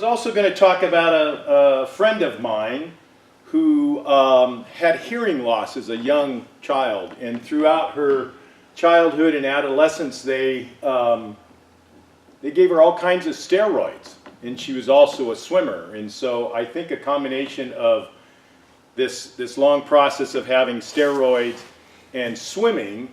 was also going to talk about a friend of mine who had hearing loss as a young child, and throughout her childhood and adolescence, they gave her all kinds of steroids, and she was also a swimmer. And so I think a combination of this long process of having steroids and swimming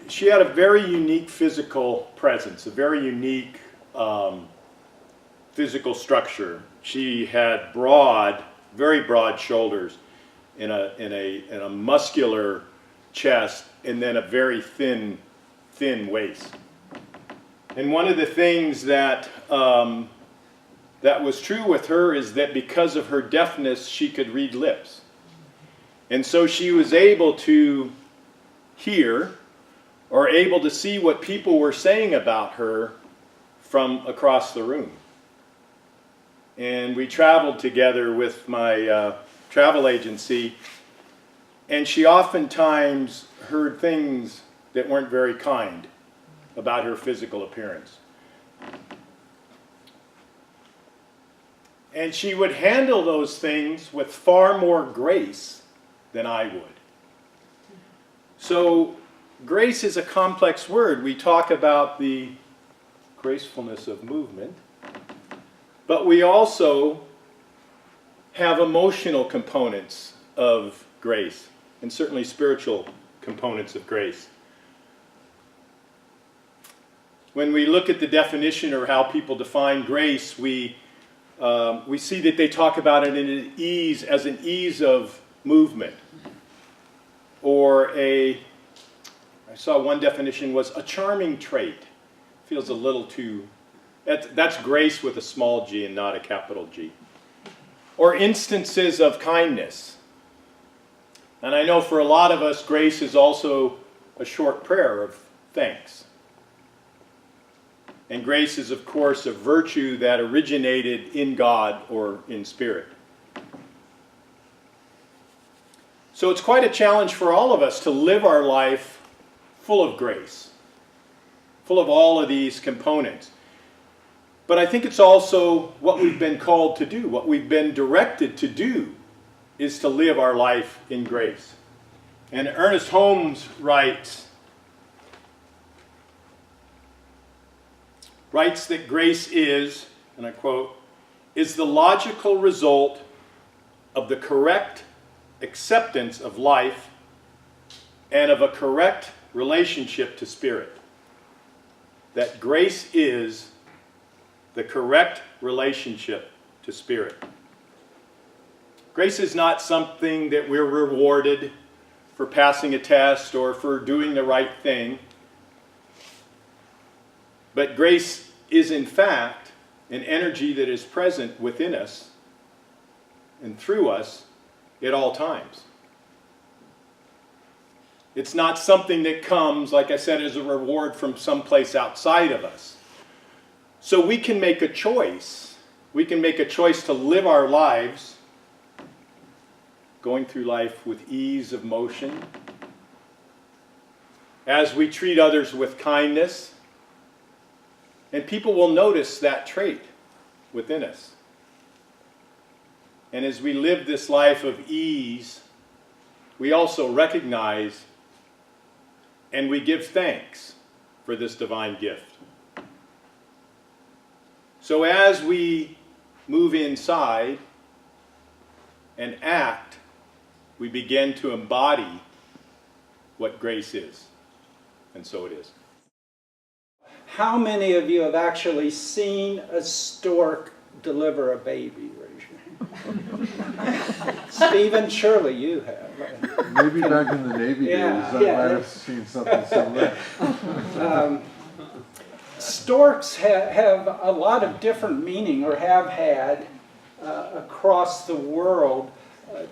she had a very unique physical presence, a very unique physical structure. She had very broad shoulders, in a muscular chest, and then a very thin waist. And one of the things that was true with her is that because of her deafness, she could read lips. And so she was able to hear or able to see what people were saying about her from across the room. And we traveled together with my travel agency, and she oftentimes heard things that weren't very kind about her physical appearance. And she would handle those things with far more grace than I would. So grace is a complex word. We talk about the gracefulness of movement, but we also have emotional components of grace, and certainly spiritual components of grace. When we look at the definition or how people define grace, we see that they talk about it as an ease of movement, or I saw one definition was a charming trait. Feels a little too, that's grace with a small g and not a capital G. Or instances of kindness. And I know for a lot of us, grace is also a short prayer of thanks. And grace is, of course, a virtue that originated in God or in spirit. So it's quite a challenge for all of us to live our life full of grace, full of all of these components. But I think it's also what we've been called to do, what we've been directed to do, is to live our life in grace. And Ernest Holmes writes that grace is, and I quote, is the logical result of the correct acceptance of life and of a correct relationship to spirit. That grace is the correct relationship to spirit. Grace is not something that we're rewarded for passing a test or for doing the right thing. But grace is, in fact, an energy that is present within us and through us at all times. It's not something that comes, like I said, as a reward from someplace outside of us. So we can make a choice. We can make a choice to live our lives going through life with ease of motion, as we treat others with kindness. And people will notice that trait within us. And as we live this life of ease, we also recognize and we give thanks for this divine gift. So as we move inside and act, we begin to embody what grace is. And so it is. How many of you have actually seen a stork deliver a baby? Raise your hand. Stephen, surely you have. Maybe back in the Navy days, I might have seen something similar. Storks have a lot of different meaning, or have had, across the world.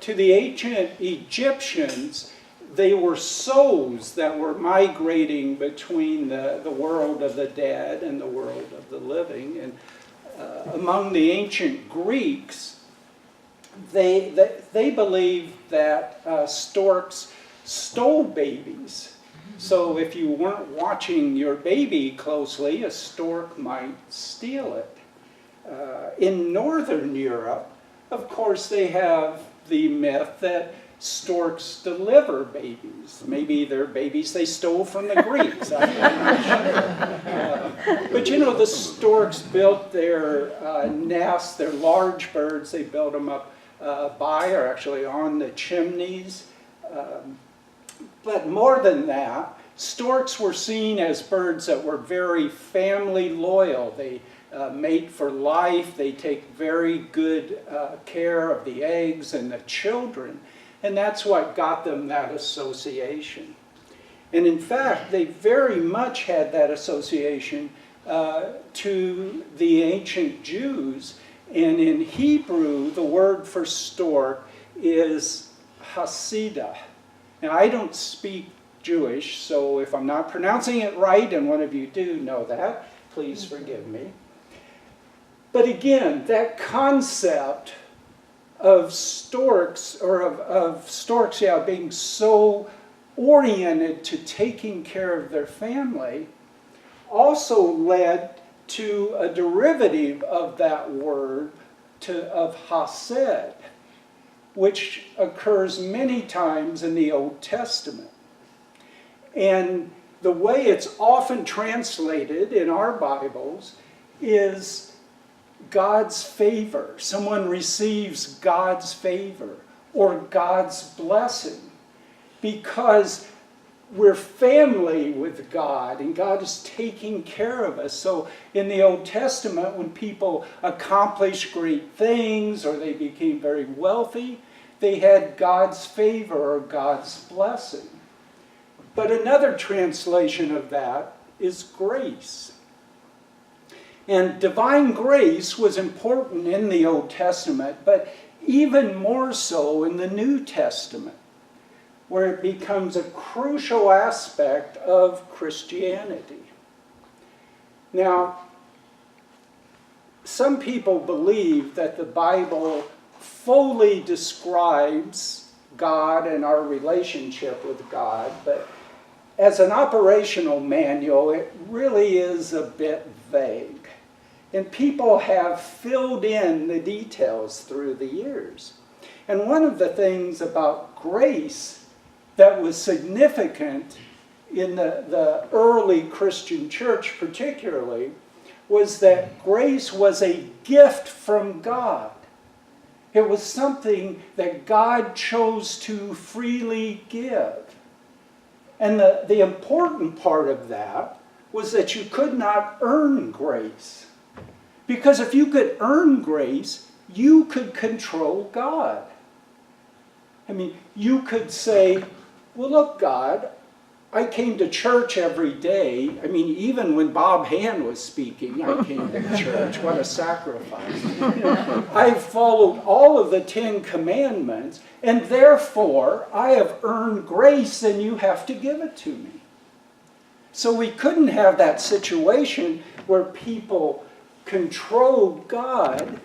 To the ancient Egyptians, they were souls that were migrating between the world of the dead and the world of the living. And among the ancient Greeks, they believed that storks stole babies So if you weren't watching your baby closely, a stork might steal it. In Northern Europe, of course, they have the myth that storks deliver babies. Maybe they're babies they stole from the Greeks. I'm not sure. But you know, the storks built their nests, they're large birds, they built them up by or actually on the chimneys. But more than that, storks were seen as birds that were very family loyal. They mate for life. They take very good care of the eggs and the children. And that's what got them that association. And in fact, they very much had that association to the ancient Jews. And in Hebrew, the word for stork is hasidah. Now, I don't speak Jewish, so if I'm not pronouncing it right, and one of you do know that, please forgive me. But again, that concept of storks, or of storks, being so oriented to taking care of their family, also led to a derivative of that word, of hased, which occurs many times in the Old Testament. And the way it's often translated in our Bibles is God's favor. Someone receives God's favor or God's blessing because we're family with God and God is taking care of us. So in the Old Testament, when people accomplished great things or they became very wealthy, they had God's favor or God's blessing. But another translation of that is grace. And divine grace was important in the Old Testament, but even more so in the New Testament, where it becomes a crucial aspect of Christianity. Now, some people believe that the Bible fully describes God and our relationship with God, but as an operational manual, it really is a bit vague. And people have filled in the details through the years. And one of the things about grace that was significant in the early Christian church particularly was that grace was a gift from God. It was something that God chose to freely give. And the important part of that was that you could not earn grace. Because if you could earn grace, you could control God. I mean, you could say, well, look, God, I came to church every day. I mean, even when Bob Hand was speaking, I came to church. What a sacrifice. I've followed all of the 10 Commandments, and therefore I have earned grace, and you have to give it to me. So we couldn't have that situation where people controlled God,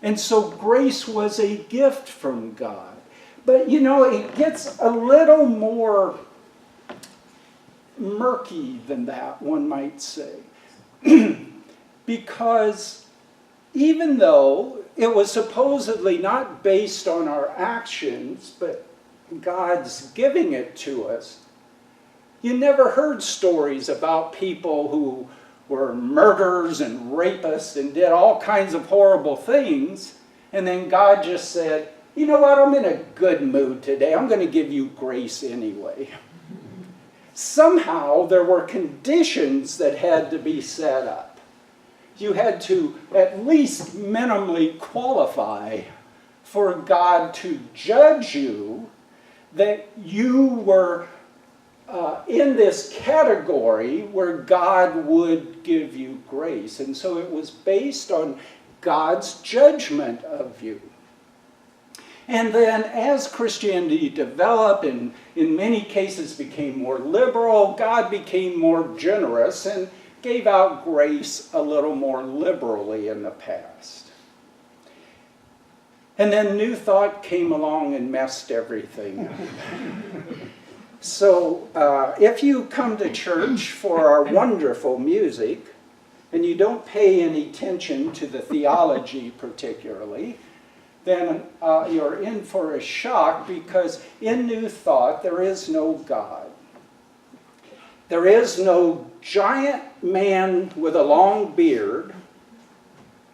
and so grace was a gift from God. But you know, it gets a little more murky than that, one might say. Because even though it was supposedly not based on our actions, but God's giving it to us, you never heard stories about people who were murderers and rapists and did all kinds of horrible things, and then God just said, you know what, I'm in a good mood today. I'm going to give you grace anyway. Somehow there were conditions that had to be set up. You had to at least minimally qualify for God to judge you, that you were in this category where God would give you grace. And so it was based on God's judgment of you. And then as Christianity developed and in many cases became more liberal, God became more generous and gave out grace a little more liberally in the past. And then New Thought came along and messed everything up. So if you come to church for our wonderful music, and you don't pay any attention to the theology particularly, then you're in for a shock, because in New Thought there is no God. There is no giant man with a long beard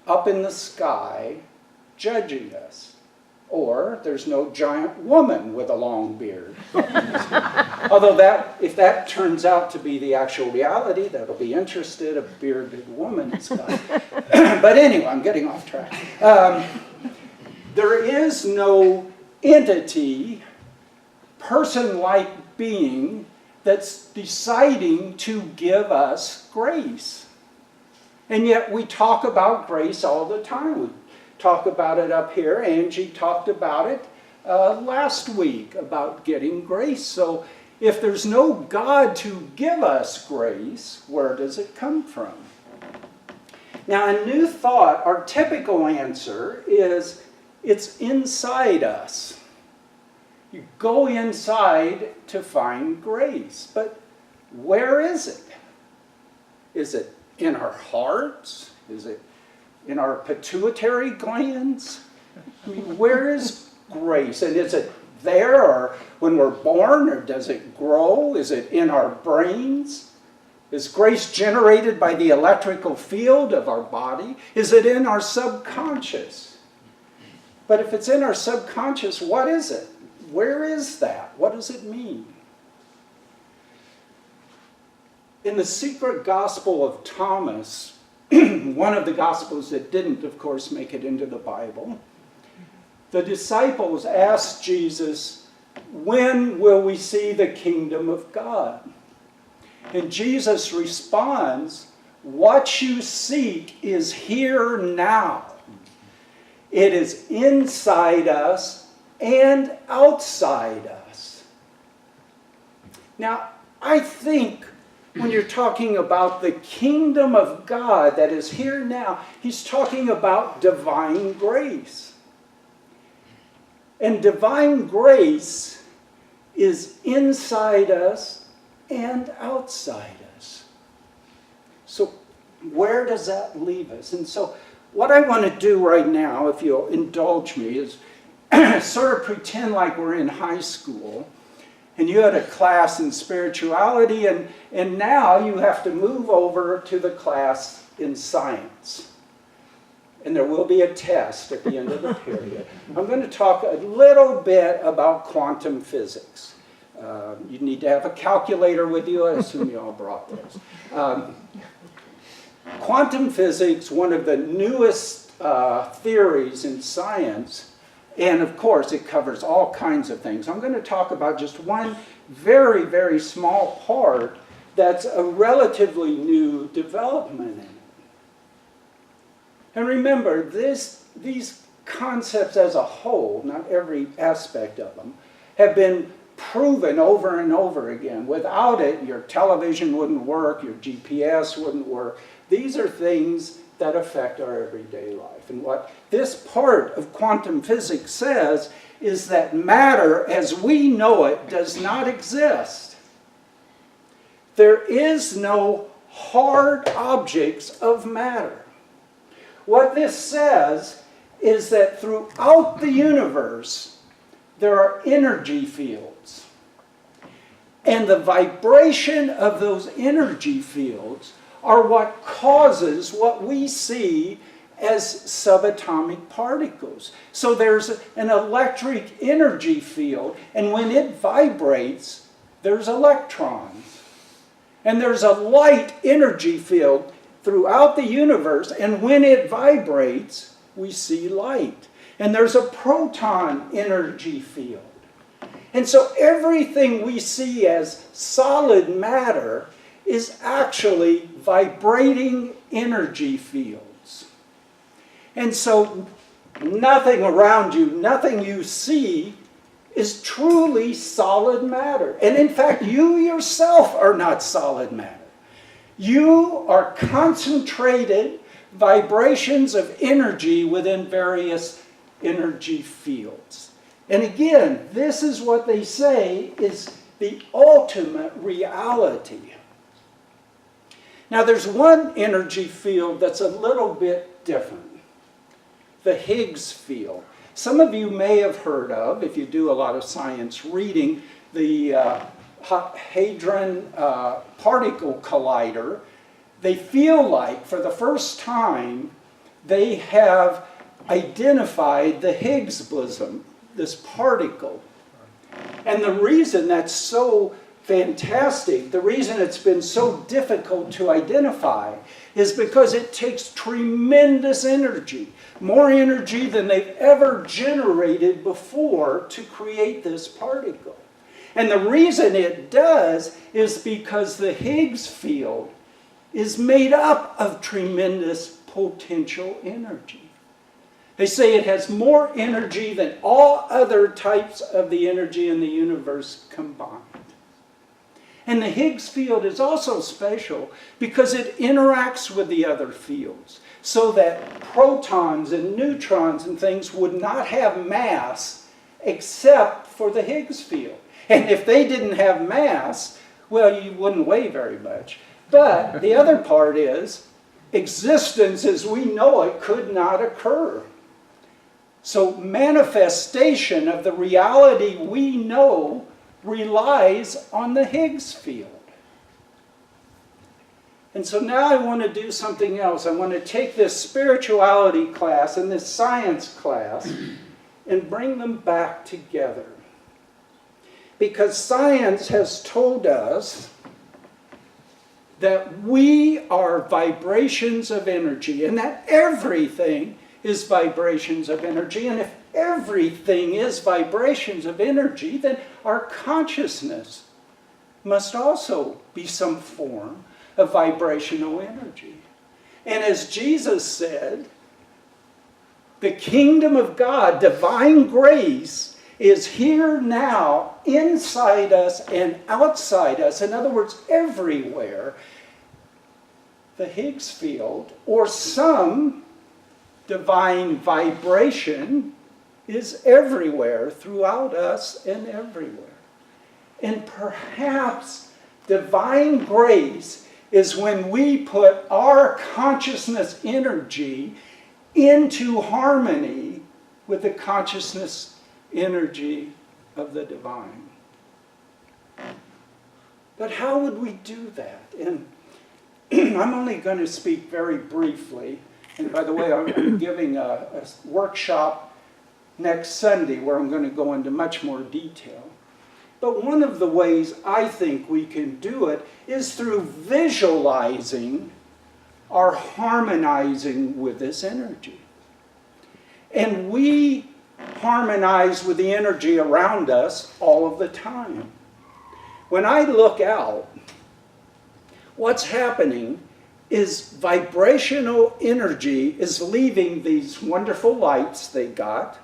up in the sky judging us. Or there's no giant woman with a long beard. Although if that turns out to be the actual reality, that'll be interesting, a bearded woman in the sky. But anyway, I'm getting off track. There is no entity, person-like being, that's deciding to give us grace. And yet we talk about grace all the time. We talk about it up here. Angie talked about it last week, about getting grace. So if there's no God to give us grace, where does it come from? Now, in New Thought, our typical answer is it's inside us. You go inside to find grace. But where is it? Is it in our hearts? Is it in our pituitary glands? I mean, where is grace? And is it there, or when we're born, or does it grow? Is it in our brains? Is grace generated by the electrical field of our body? Is it in our subconscious? But if it's in our subconscious, what is it? Where is that? What does it mean? In the secret gospel of Thomas, one of the gospels that didn't, of course, make it into the Bible, the disciples asked Jesus, "When will we see the kingdom of God?" And Jesus responds, "What you seek is here now. It is inside us and outside us." Now, I think when you're talking about the kingdom of God that is here now, he's talking about divine grace. And divine grace is inside us and outside us. So where does that leave us? And so what I want to do right now, if you'll indulge me, is sort of pretend like we're in high school and you had a class in spirituality, and now you have to move over to the class in science. And there will be a test at the end of the period. I'm going to talk a little bit about quantum physics. You need to have a calculator with you. I assume you all brought those. Quantum physics, one of the newest theories in science, and of course it covers all kinds of things. I'm going to talk about just one very, very small part that's a relatively new development in it. And remember, these concepts as a whole, not every aspect of them, have been proven over and over again. Without it, your television wouldn't work, your GPS wouldn't work. These are things that affect our everyday life. And what this part of quantum physics says is that matter as we know it does not exist. There is no hard objects of matter. What this says is that throughout the universe, there are energy fields. And the vibration of those energy fields are what causes what we see as subatomic particles. So there's an electric energy field, and when it vibrates, there's electrons. And there's a light energy field throughout the universe, and when it vibrates, we see light. And there's a proton energy field. And so everything we see as solid matter is actually vibrating energy fields. And so nothing around you, nothing you see, is truly solid matter. And in fact, you yourself are not solid matter. You are concentrated vibrations of energy within various energy fields. And again, this is what they say is the ultimate reality. Now there's one energy field that's a little bit different. The Higgs field. Some of you may have heard of, if you do a lot of science reading, the Hadron Particle Collider. They feel like, for the first time, they have identified the Higgs boson, this particle. And the reason that's so fantastic, the reason it's been so difficult to identify, is because it takes tremendous energy, more energy than they've ever generated before to create this particle. And the reason it does is because the Higgs field is made up of tremendous potential energy. They say it has more energy than all other types of the energy in the universe combined. And the Higgs field is also special because it interacts with the other fields, so that protons and neutrons and things would not have mass except for the Higgs field. And if they didn't have mass, well, you wouldn't weigh very much. But the other part is, existence as we know it could not occur. So manifestation of the reality we know relies on the Higgs field. And so now I want to do something else. I want to take this spirituality class and this science class and bring them back together. Because science has told us that we are vibrations of energy and that everything is vibrations of energy. And if everything is vibrations of energy, then our consciousness must also be some form of vibrational energy. And as Jesus said, the kingdom of God, divine grace, is here now, inside us and outside us. In other words, everywhere. The Higgs field, or some divine vibration, is everywhere, throughout us and everywhere. And perhaps divine grace is when we put our consciousness energy into harmony with the consciousness energy of the divine. But how would we do that? And I'm only going to speak very briefly. And by the way, I'm giving a workshop next Sunday where I'm going to go into much more detail. But one of the ways I think we can do it is through visualizing our harmonizing with this energy. And we harmonize with the energy around us all of the time. When I look out, what's happening is vibrational energy is leaving these wonderful lights they got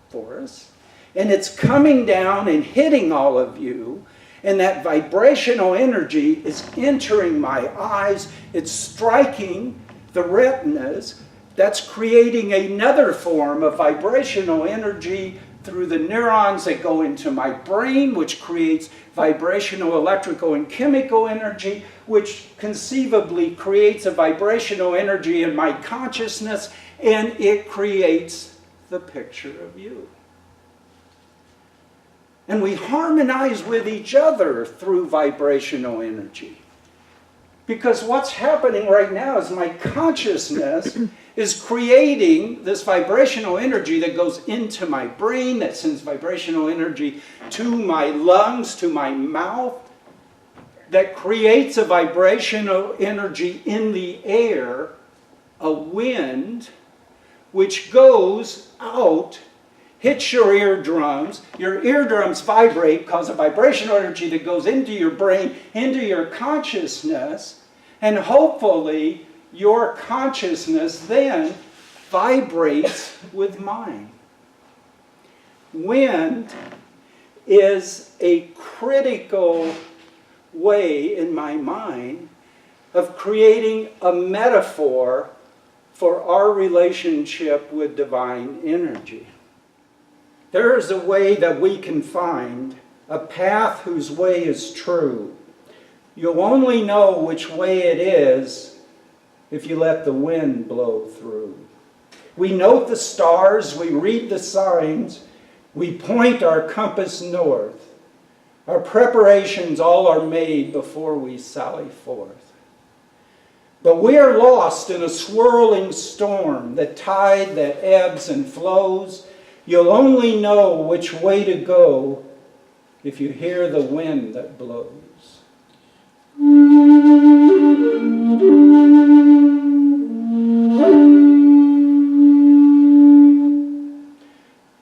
for us, and it's coming down and hitting all of you, and that vibrational energy is entering my eyes, it's striking the retinas, that's creating another form of vibrational energy through the neurons that go into my brain, which creates vibrational electrical and chemical energy, which conceivably creates a vibrational energy in my consciousness, and it creates the picture of you. And we harmonize with each other through vibrational energy. Because what's happening right now is my consciousness is creating this vibrational energy that goes into my brain, that sends vibrational energy to my lungs, to my mouth, that creates a vibrational energy in the air, a wind, which goes out, hits your eardrums vibrate, cause a vibrational energy that goes into your brain, into your consciousness, and hopefully your consciousness then vibrates with mine. Wind is a critical way in my mind of creating a metaphor for our relationship with divine energy. There is a way that we can find a path whose way is true. You'll only know which way it is if you let the wind blow through. We note the stars, we read the signs, we point our compass north. Our preparations all are made before we sally forth. But we are lost in a swirling storm, the tide that ebbs and flows. You'll only know which way to go if you hear the wind that blows.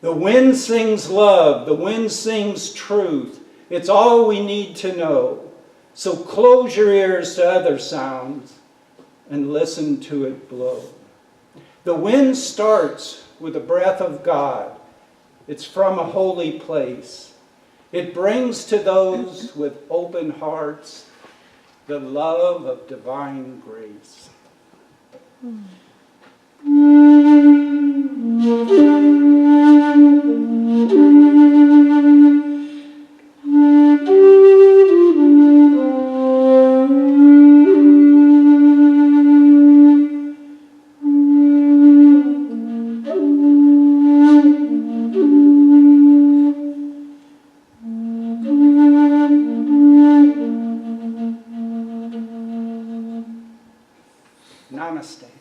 The wind sings love, the wind sings truth. It's all we need to know. So close your ears to other sounds and listen to it blow. The wind starts with the breath of God. It's from a holy place. It brings to those with open hearts the love of divine grace. Namaste.